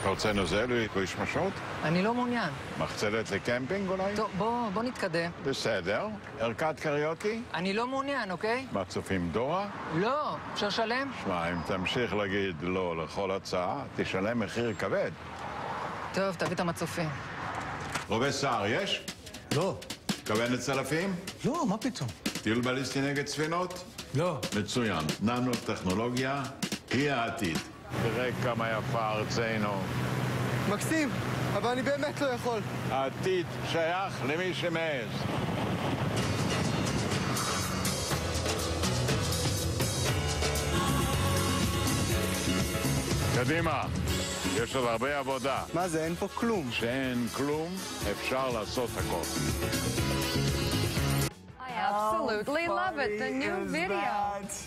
אתה רוצה נוזל ושמשות? אני לא מעוניין. מחצלת לקמפינג אולי? טוב, בוא נתקדם. בסדר. ערכת קריוקי? אני לא מעוניין, אוקיי? מצופים דורה? לא, אפשר לשלם? שמע, אם תמשיך להגיד לא לכל הצעה, תשלם מחיר כבד. טוב, תביא את המצופים. רובה סער יש? לא. כוון לצלפים? לא, מה פתאום? טיול בליסטי נגד ספינות? לא. מצוין. ננו-טכנולוגיה היא העתיד. תראה כמה יפה ארצנו. מקסים, אבל אני באמת לא יכול. העתיד שייך למי שמעז. קדימה, יש עוד הרבה עבודה. מה זה, אין פה כלום. שאין כלום, אפשר לעשות הכל. I absolutely love it. The new video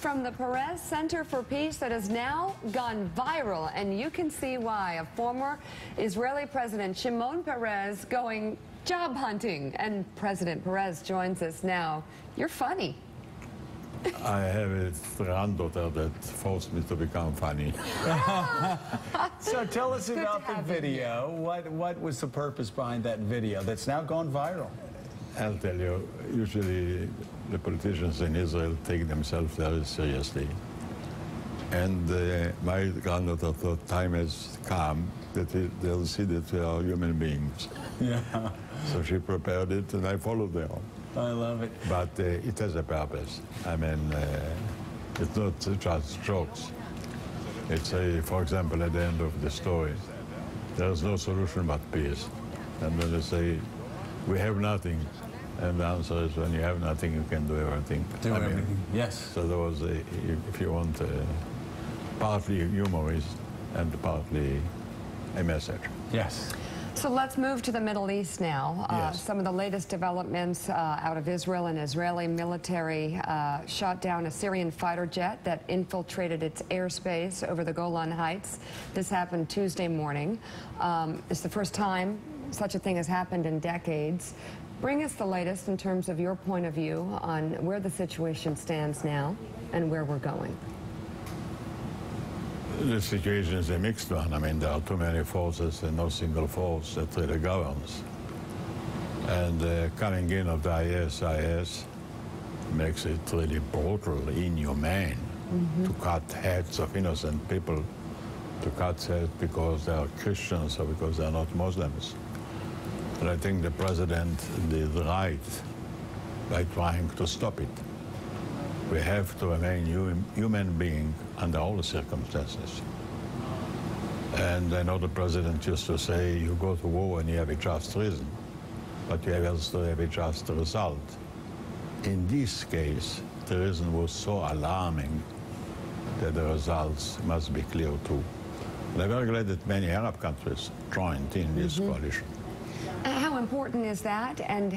from the Peres Center for Peace that has now gone viral, and you can see why. A former Israeli President Shimon Peres going job hunting, and President Peres joins us now. You're funny. I have a granddaughter that forced me to become funny. So tell us Good about to the have you video. What was the purpose behind that video that's now gone viral? I'll tell you, usually the politicians in Israel take themselves very seriously. And my granddaughter thought time has come that they'll see that we are human beings. Yeah. So she prepared it and I followed her. I love it. But it has a purpose. I mean, it's not just jokes. It's, for example, at the end of the story, there is no solution but peace. And when they say, we have nothing, and the answer is when you have nothing, you can do everything. Do everything, yes. So there was, if you want, partly humorist and partly a message. Yes. So let's move to the Middle East now. Yes. Some of the latest developments out of Israel. And Israeli military shot down a Syrian fighter jet that infiltrated its airspace over the Golan Heights. This happened Tuesday morning. It's the first time such a thing has happened in decades. Bring us the latest in terms of your point of view on where the situation stands now and where we're going. The situation is a mixed one. I mean, there are too many forces and no single force that really governs. And coming in of the IS makes it really brutal, inhumane, to cut heads of innocent people, to cut heads because they are Christians or because they are not Muslims. And I think the president did right by trying to stop it. We have to remain human being under all the circumstances. And I know the president used to say, you go to war and you have a just reason, but you have also have a just result. In this case, the reason was so alarming that the results must be clear too. And I'm very glad that many Arab countries joined in this coalition. How important is that, and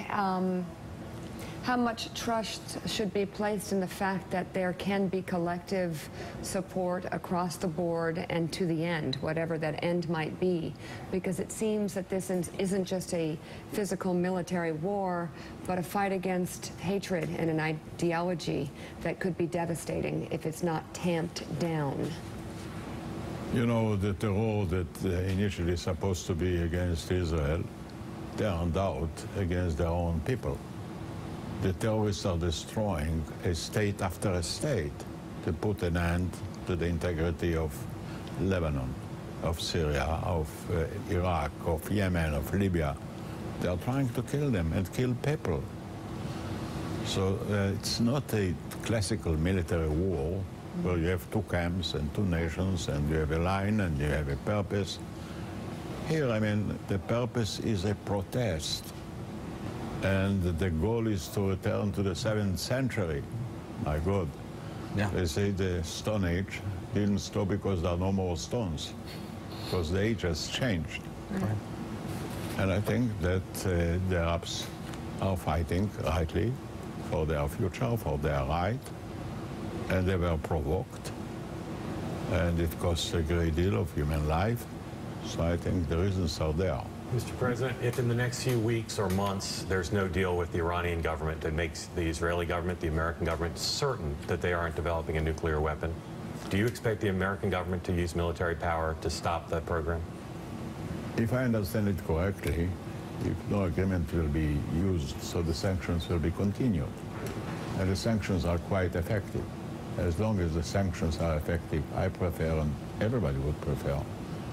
how much trust should be placed in the fact that there can be collective support across the board and to the end, whatever that end might be? Because it seems that this isn't just a physical military war, but a fight against hatred and an ideology that could be devastating if it's not tamped down. You know, the terror that initially supposed to be against Israel turned out against their own people. The terrorists are destroying a state after a state to put an end to the integrity of Lebanon, of Syria, of Iraq, of Yemen, of Libya. They are trying to kill them and kill people. So it's not a classical military war where you have two camps and two nations and you have a line and you have a purpose. Here, I mean, the purpose is a protest. And the goal is to return to the 7th century. My God. Yeah. They say the Stone Age didn't stop because there are no more stones, because the age has changed. Right. And I think that the Arabs are fighting rightly for their future, for their right, and they were provoked. And it costs a great deal of human life. So I think the reasons are there. Mr. President, if in the next few weeks or months there's no deal with the Iranian government that makes the Israeli government, the American government, certain that they aren't developing a nuclear weapon, do you expect the American government to use military power to stop that program? If I understand it correctly, if no agreement will be used, so the sanctions will be continued. And the sanctions are quite effective. As long as the sanctions are effective, I prefer, and everybody would prefer,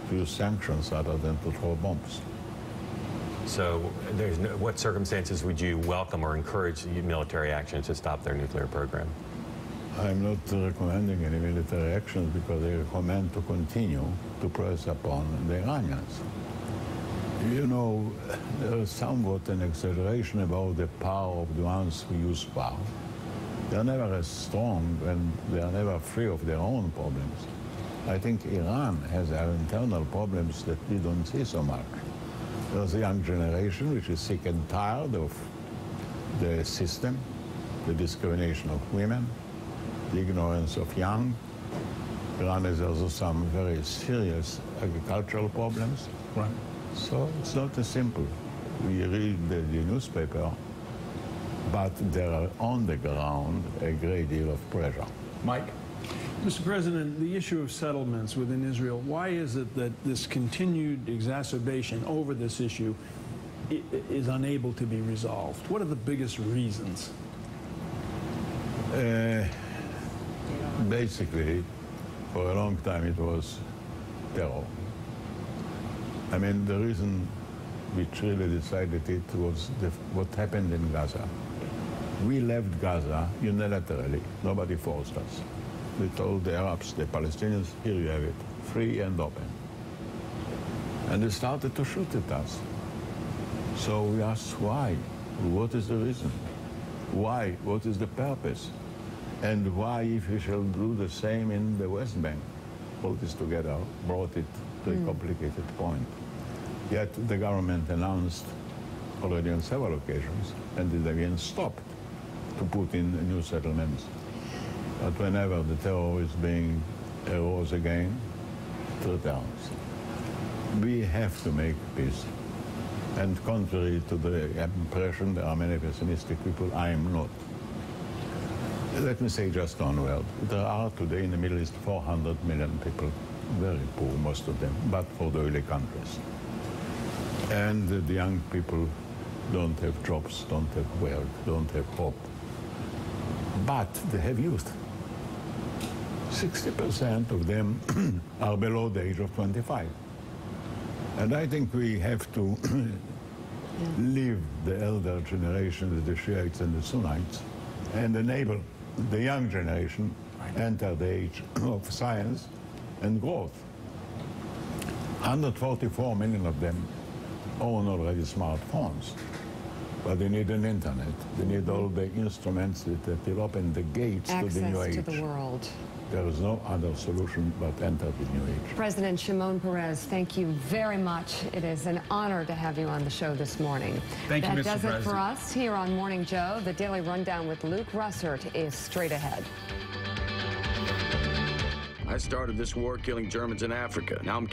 to use sanctions rather than to throw bombs. So what circumstances would you welcome or encourage military action to stop their nuclear program? I'm not recommending any military actions because I recommend to continue to press upon the Iranians. You know, there is somewhat an exaggeration about the power of the ones who use power. They're never as strong and they are never free of their own problems. I think Iran has internal problems that we don't see so much. There's a young generation which is sick and tired of the system, the discrimination of women, the ignorance of young. Iran has also some very serious agricultural problems. Right. So it's not as simple. We read the newspaper, but there are on the ground a great deal of pressure. Mike? Mr. President, the issue of settlements within Israel, why is it that this continued exacerbation over this issue is unable to be resolved? What are the biggest reasons? Basically, for a long time it was terror. I mean, the reason which really decided it was what happened in Gaza. We left Gaza unilaterally. Nobody forced us. We told the Arabs, the Palestinians, here you have it, free and open. And they started to shoot at us. So we asked why? What is the reason? Why? What is the purpose? And why, if we shall do the same in the West Bank? All this together brought it to a complicated point. Yet the government announced already on several occasions, and it again stopped to put in new settlements. But whenever the terror is being arose again, it returns. We have to make peace. And contrary to the impression, there are many pessimistic people, I am not. Let me say just one word. There are today in the Middle East 400 million people, very poor, most of them, but for the oily countries. And the young people don't have jobs, don't have work, don't have hope. But they have youth. 60% of them are below the age of 25. And I think we have to leave the elder generation, the Shiites and the Sunnites, and enable the young generation enter the age of science and growth. 144 million of them own already smartphones, but they need an internet. They need all the instruments that will open the gates to the new age. Access to the world. There is no other solution but enter the new age. President Shimon Peres, thank you very much. It is an honor to have you on the show this morning. Thank you, Mr. That does President. it for us here on Morning Joe. The Daily Rundown with Luke Russert is straight ahead. I started this war killing Germans in Africa. Now I'm killing